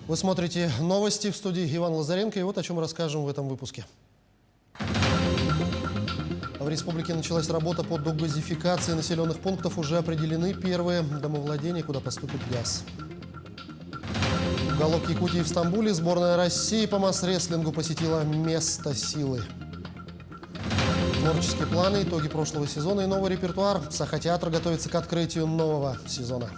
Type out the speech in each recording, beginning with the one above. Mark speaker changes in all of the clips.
Speaker 1: Вы смотрите новости, в студии Иван Лазаренко, и вот о чем расскажем в этом выпуске. В республике началась работа по догазификации населенных пунктов. Уже определены первые домовладения, куда поступит газ. Уголок Якутии в Стамбуле. Сборная России по масс-рестлингу посетила место силы. Творческие планы, итоги прошлого сезона и новый репертуар. Саха-театр готовится к открытию нового сезона.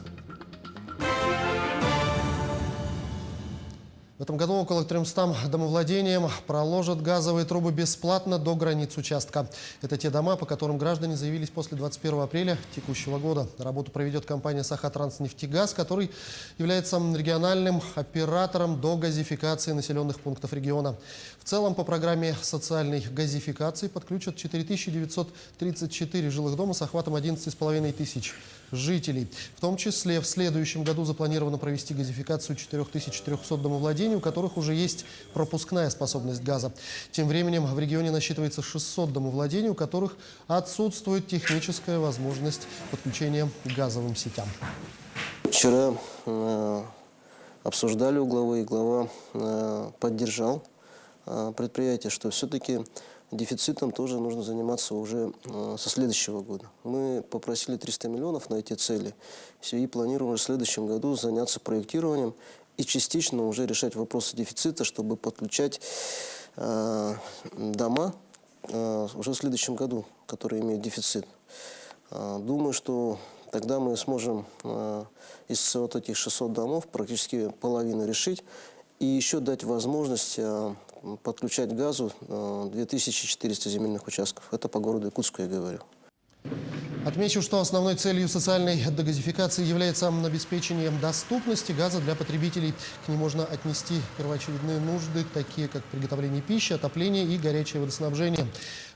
Speaker 1: В этом году около 300 домовладениям проложат газовые трубы бесплатно до границ участка. Это те дома, по которым граждане заявились после 21 апреля текущего года. Работу проведет компания «Саха-Транснефтегаз», который является региональным оператором догазификации населенных пунктов региона. В целом по программе социальной газификации подключат 4934 жилых дома с охватом 11,5 тысяч жителей. В том числе в следующем году запланировано провести газификацию 4300 домовладений, у которых уже есть пропускная способность газа. Тем временем в регионе насчитывается 600 домовладений, у которых отсутствует техническая возможность подключения к газовым сетям.
Speaker 2: Вчера обсуждали угловые, глава поддержал предприятие, что все-таки дефицитом тоже нужно заниматься уже со следующего года. Мы попросили 300 миллионов на эти цели и планируем в следующем году заняться проектированием и частично уже решать вопросы дефицита, чтобы подключать дома уже в следующем году, которые имеют дефицит. Думаю, что тогда мы сможем из вот этих 600 домов практически половину решить и еще дать возможность подключать газу 2400 земельных участков. Это по городу Якутску я говорю.
Speaker 1: Отмечу, что основной целью социальной догазификации является обеспечение доступности газа для потребителей. К ней можно отнести первоочередные нужды, такие как приготовление пищи, отопление и горячее водоснабжение.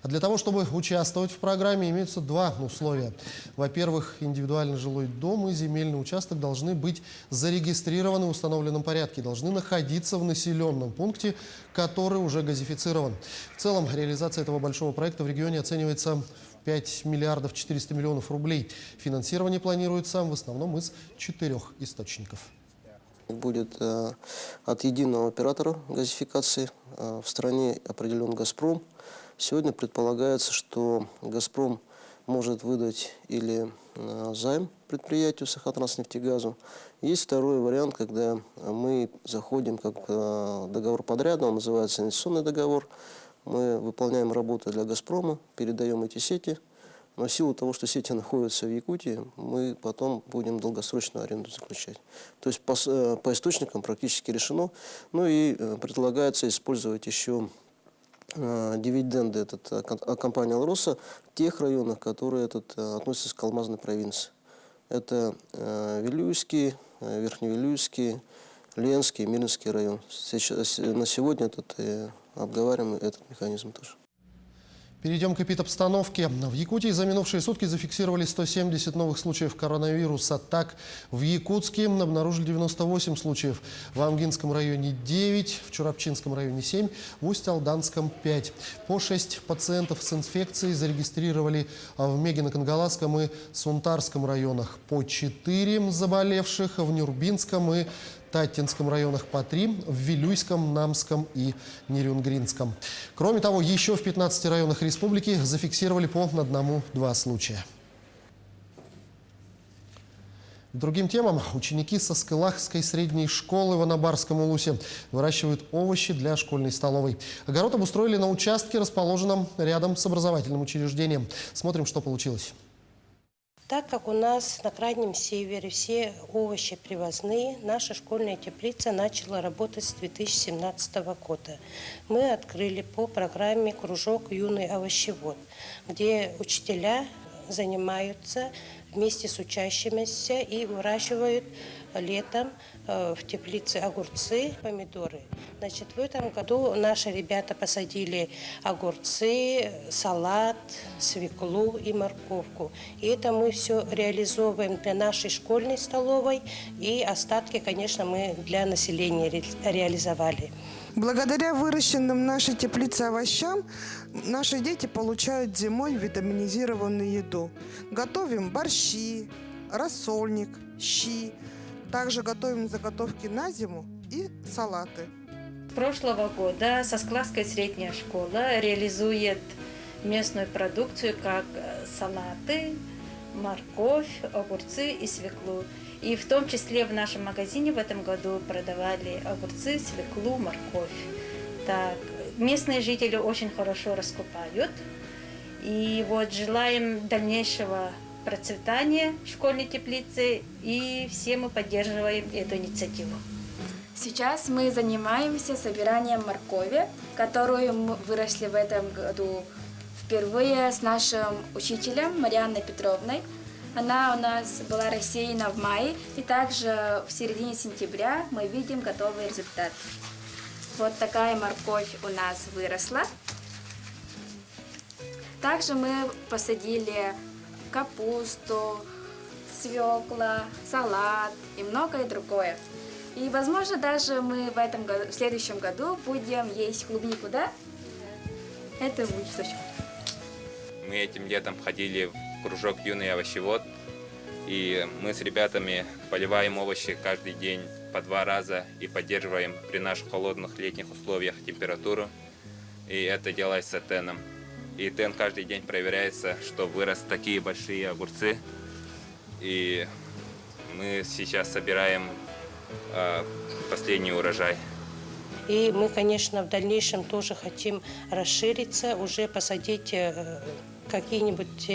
Speaker 1: А для того, чтобы участвовать в программе, имеются два условия. Во-первых, индивидуальный жилой дом и земельный участок должны быть зарегистрированы в установленном порядке, должны находиться в населенном пункте, который уже газифицирован. В целом, реализация этого большого проекта в регионе оценивается 5 миллиардов 400 миллионов рублей. Финансирование планируется в основном из 4 источников.
Speaker 2: Будет от единого оператора газификации. В стране определен «Газпром». Сегодня предполагается, что «Газпром» может выдать или займ предприятию «Саха-Транснефтегазу». Есть второй вариант, когда мы заходим как договор подряда, он называется инвестиционный договор. Мы выполняем работу для «Газпрома», передаем эти сети. Но в силу того, что сети находятся в Якутии, мы потом будем долгосрочную аренду заключать. То есть по источникам практически решено. Ну и предлагается использовать еще дивиденды компании «Алроса» в тех районах, которые относятся к алмазной провинции. Это Вилюйский, Верхневилюйский, Ленский, Мирнинский район. На сегодня обговариваем этот механизм тоже.
Speaker 1: Перейдем к эпидобстановке. В Якутии за минувшие сутки зафиксировали 170 новых случаев коронавируса. Так, в Якутске обнаружили 98 случаев, в Амгинском районе 9, в Чурапчинском районе 7, в Усть-Алданском 5. По 6 пациентов с инфекцией зарегистрировали в Мегино-Кангаласском и Сунтарском районах. По 4 заболевших в Нюрбинском и Таттинском районах по 3, в Вилюйском, Намском и Нерюнгринском. Кроме того, еще в 15 районах республики зафиксировали по 1-2 случая. К другим темам. Ученики со Скылахской средней школы в Анабарском улусе выращивают овощи для школьной столовой. Огород обустроили на участке, расположенном рядом с образовательным учреждением. Смотрим, что получилось.
Speaker 3: Так как у нас на Крайнем Севере все овощи привозные, наша школьная теплица начала работать с 2017 года. Мы открыли по программе «Кружок Юный овощевод», где учителя занимаются вместе с учащимися и выращивают летом в теплице огурцы, помидоры. Значит, в этом году наши ребята посадили огурцы, салат, свеклу и морковку. И это мы все реализовываем для нашей школьной столовой, и остатки, конечно, мы для населения реализовали.
Speaker 4: Благодаря выращенным в нашей теплице овощам наши дети получают зимой витаминизированную еду. Готовим борщи, рассольник, щи. Также готовим заготовки на зиму и салаты.
Speaker 5: Прошлого года Сосклавская средняя школа реализует местную продукцию, как салаты, морковь, огурцы и свеклу. И в том числе в нашем магазине в этом году продавали огурцы, свеклу, морковь. Так, местные жители очень хорошо раскупают. И вот желаем дальнейшего процветания школьной теплицы, и все мы поддерживаем эту инициативу.
Speaker 6: Сейчас мы занимаемся собиранием моркови, которую мы выросли в этом году впервые с нашим учителем Марианной Петровной. Она у нас была рассеяна в мае, и также в середине сентября мы видим готовый результат. Вот такая морковь у нас выросла. Также мы посадили капусту, свекла, салат и многое другое. И, возможно, даже мы в следующем году будем есть клубнику, да? Это будет точно.
Speaker 7: Мы этим летом ходили в кружок «Юный овощевод», и мы с ребятами поливаем овощи каждый день по 2 раза и поддерживаем при наших холодных летних условиях температуру. И это делается теном. И тен каждый день проверяется, что вырос такие большие огурцы. И мы сейчас собираем последний урожай.
Speaker 3: И мы, конечно, в дальнейшем тоже хотим расшириться, уже посадить какие-нибудь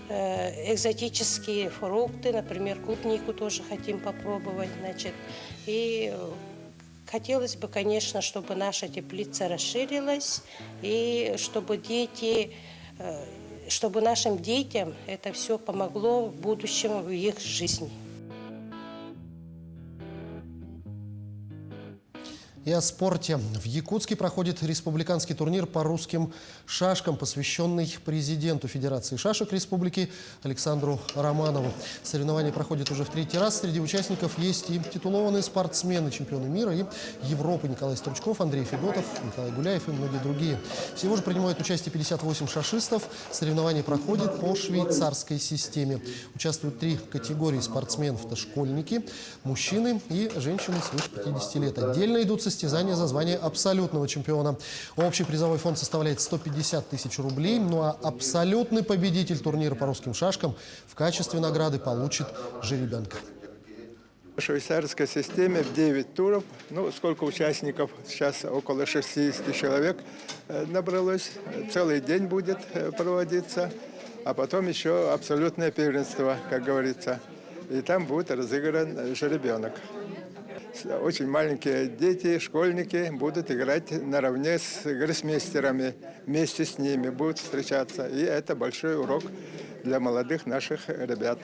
Speaker 3: экзотические фрукты, например, клубнику тоже хотим попробовать, значит. И хотелось бы, конечно, чтобы наша теплица расширилась, и чтобы чтобы нашим детям это все помогло в будущем в их жизни.
Speaker 1: И о спорте. В Якутске проходит республиканский турнир по русским шашкам, посвященный президенту Федерации шашек Республики Александру Романову. Соревнования проходят уже в 3-й раз. Среди участников есть и титулованные спортсмены, чемпионы мира и Европы Николай Стручков, Андрей Федотов, Николай Гуляев и многие другие. Всего же принимают участие 58 шашистов. Соревнования проходят по швейцарской системе. Участвуют 3 категории спортсменов. Это школьники, мужчины и женщины свыше 50 лет. Отдельно идут состязания за звание абсолютного чемпиона. Общий призовой фонд составляет 150 тысяч рублей. Ну а абсолютный победитель турнира по русским шашкам в качестве награды получит жеребенка.
Speaker 8: В швейцарской системе в 9 туров. Ну, сколько участников? Сейчас около 60 человек набралось. Целый день будет проводиться. А потом еще абсолютное первенство, как говорится. И там будет разыгран жеребенок. Очень маленькие дети, школьники будут играть наравне с гроссмейстерами, вместе с ними будут встречаться. И это большой урок для молодых наших ребят.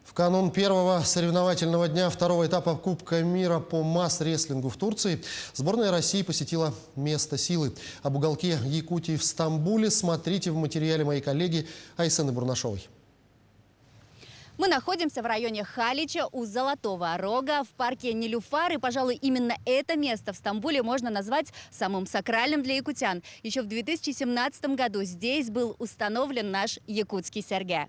Speaker 1: В канун первого соревновательного дня 2-го этапа Кубка мира по масс-рестлингу в Турции сборная России посетила место силы. Об уголке Якутии в Стамбуле смотрите в материале моей коллеги Айсены Бурнашовой.
Speaker 9: Мы находимся в районе Халича у Золотого Рога в парке Нилюфар. И, пожалуй, именно это место в Стамбуле можно назвать самым сакральным для якутян. Еще в 2017 году здесь был установлен наш якутский сэргэ.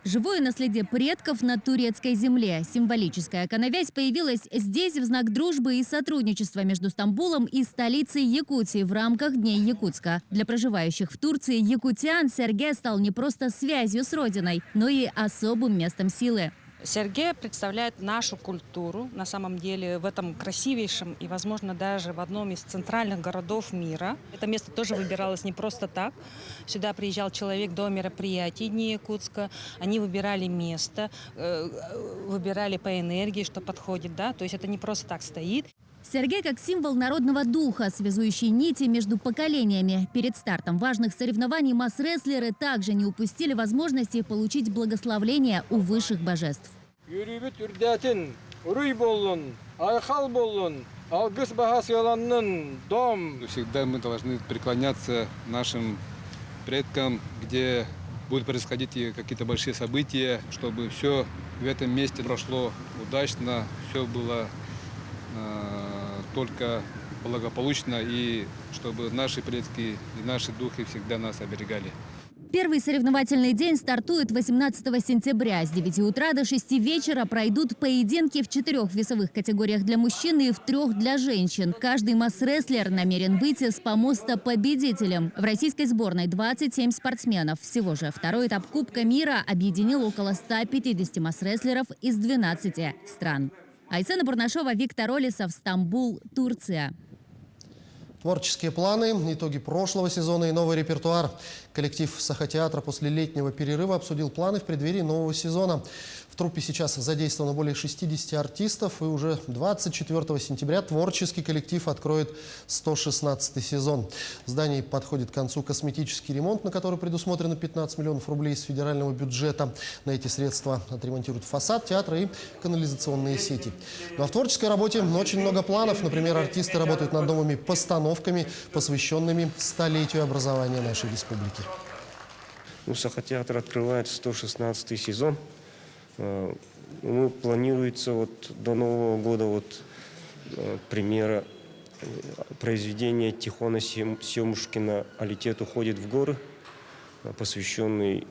Speaker 9: Живое наследие предков на турецкой земле. Символическая коновязь появилась здесь в знак дружбы и сотрудничества между Стамбулом и столицей Якутии в рамках Дней Якутска. Для проживающих в Турции якутян сэргэ стал не просто связью с родиной, но и особым местом силы.
Speaker 10: Сэргэ представляет нашу культуру, на самом деле, в этом красивейшем и, возможно, даже в одном из центральных городов мира. Это место тоже выбиралось не просто так. Сюда приезжал человек до мероприятий Дней Якутска. Они выбирали место, выбирали по энергии, что подходит, да. То есть это не просто так стоит.
Speaker 9: Сэргэ как символ народного духа, связующий нити между поколениями. Перед стартом важных соревнований масс-рестлеры также не упустили возможности получить благословление у высших божеств.
Speaker 11: Всегда мы должны преклоняться нашим предкам, где будут происходить какие-то большие события, чтобы все в этом месте прошло удачно, все было только благополучно, и чтобы наши предки и наши духи всегда нас оберегали.
Speaker 9: Первый соревновательный день стартует 18 сентября. С 9 утра до 6 вечера пройдут поединки в 4 весовых категориях для мужчин и в 3 для женщин. Каждый масс-рестлер намерен выйти с помоста победителем. В российской сборной 27 спортсменов. Всего же второй этап Кубка мира объединил около 150 масс-рестлеров из 12 стран. Айсена Бурнашова, Виктор Олесов, Стамбул, Турция.
Speaker 1: Творческие планы, итоги прошлого сезона и новый репертуар. Коллектив Сахатеатра после летнего перерыва обсудил планы в преддверии нового сезона. В труппе сейчас задействовано более 60 артистов, и уже 24 сентября творческий коллектив откроет 116-й сезон. В здании подходит к концу косметический ремонт, на который предусмотрено 15 миллионов рублей из федерального бюджета. На эти средства отремонтируют фасад театра и канализационные сети. Но в творческой работе очень много планов. Например, артисты работают над новыми постановками, посвященными столетию образования нашей республики.
Speaker 12: Сахатеатр открывает 116-й сезон. Планируется до Нового года премьера произведения Тихона Семушкина «А летет уходит в горы», посвященный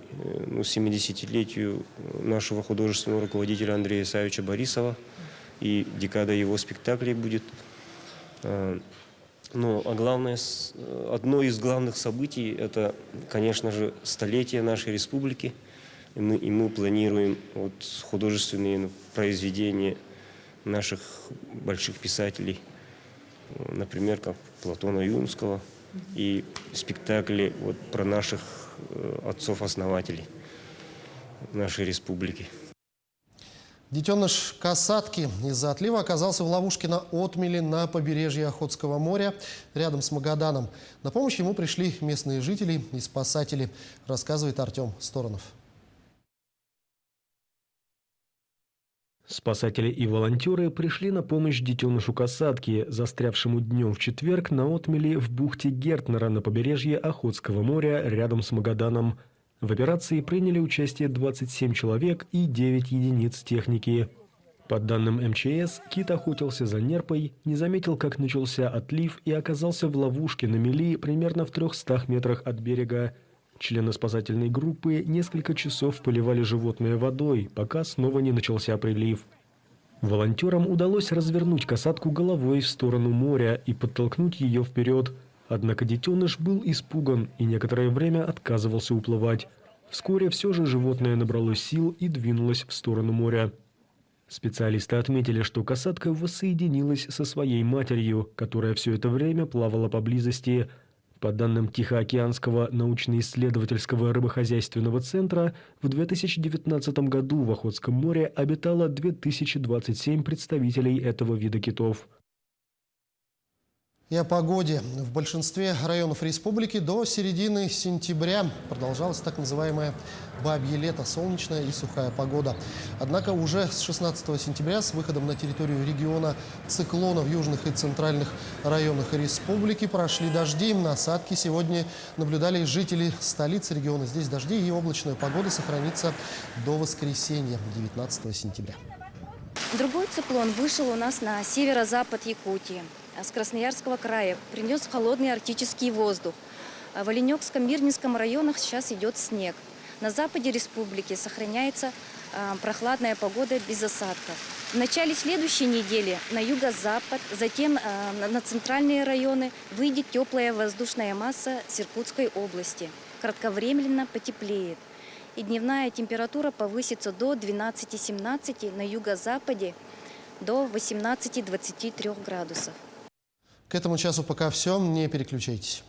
Speaker 12: 70-летию нашего художественного руководителя Андрея Исаевича Борисова. И декада его спектаклей будет. Но главное, одно из главных событий – это, конечно же, столетие нашей республики. И мы планируем художественные произведения наших больших писателей, например, как Платона Юнского, и спектакли про наших отцов-основателей нашей республики.
Speaker 1: Детеныш касатки из-за отлива оказался в ловушке на отмели на побережье Охотского моря рядом с Магаданом. На помощь ему пришли местные жители и спасатели, рассказывает Артем Сторонов.
Speaker 13: Спасатели и волонтеры пришли на помощь детенышу касатки, застрявшему днем в четверг на отмели в бухте Гертнера на побережье Охотского моря рядом с Магаданом. В операции приняли участие 27 человек и 9 единиц техники. По данным МЧС, кит охотился за нерпой, не заметил, как начался отлив, и оказался в ловушке на мели примерно в 300 метрах от берега. Члены спасательной группы несколько часов поливали животное водой, пока снова не начался прилив. Волонтерам удалось развернуть касатку головой в сторону моря и подтолкнуть ее вперед. Однако детеныш был испуган и некоторое время отказывался уплывать. Вскоре все же животное набрало сил и двинулось в сторону моря. Специалисты отметили, что касатка воссоединилась со своей матерью, которая все это время плавала поблизости. По данным Тихоокеанского научно-исследовательского рыбохозяйственного центра, в 2019 году в Охотском море обитало 2027 представителей этого вида китов.
Speaker 1: И о погоде. В большинстве районов республики до середины сентября продолжалось так называемое бабье лето, солнечная и сухая погода. Однако уже с 16 сентября с выходом на территорию региона циклона в южных и центральных районах республики прошли дожди. Осадки сегодня наблюдали жители столицы региона. Здесь дожди и облачная погода сохранится до воскресенья, 19 сентября.
Speaker 14: Другой циклон вышел у нас на северо-запад Якутии. С Красноярского края принес холодный арктический воздух. В Оленёкском-Мирнинском районах сейчас идет снег. На западе республики сохраняется прохладная погода без осадков. В начале следующей недели на юго-запад, затем на центральные районы выйдет теплая воздушная масса с Иркутской области. Кратковременно потеплеет. И дневная температура повысится до 12-17, на юго-западе до 18-23 градусов.
Speaker 1: К этому часу пока все. Не переключайтесь.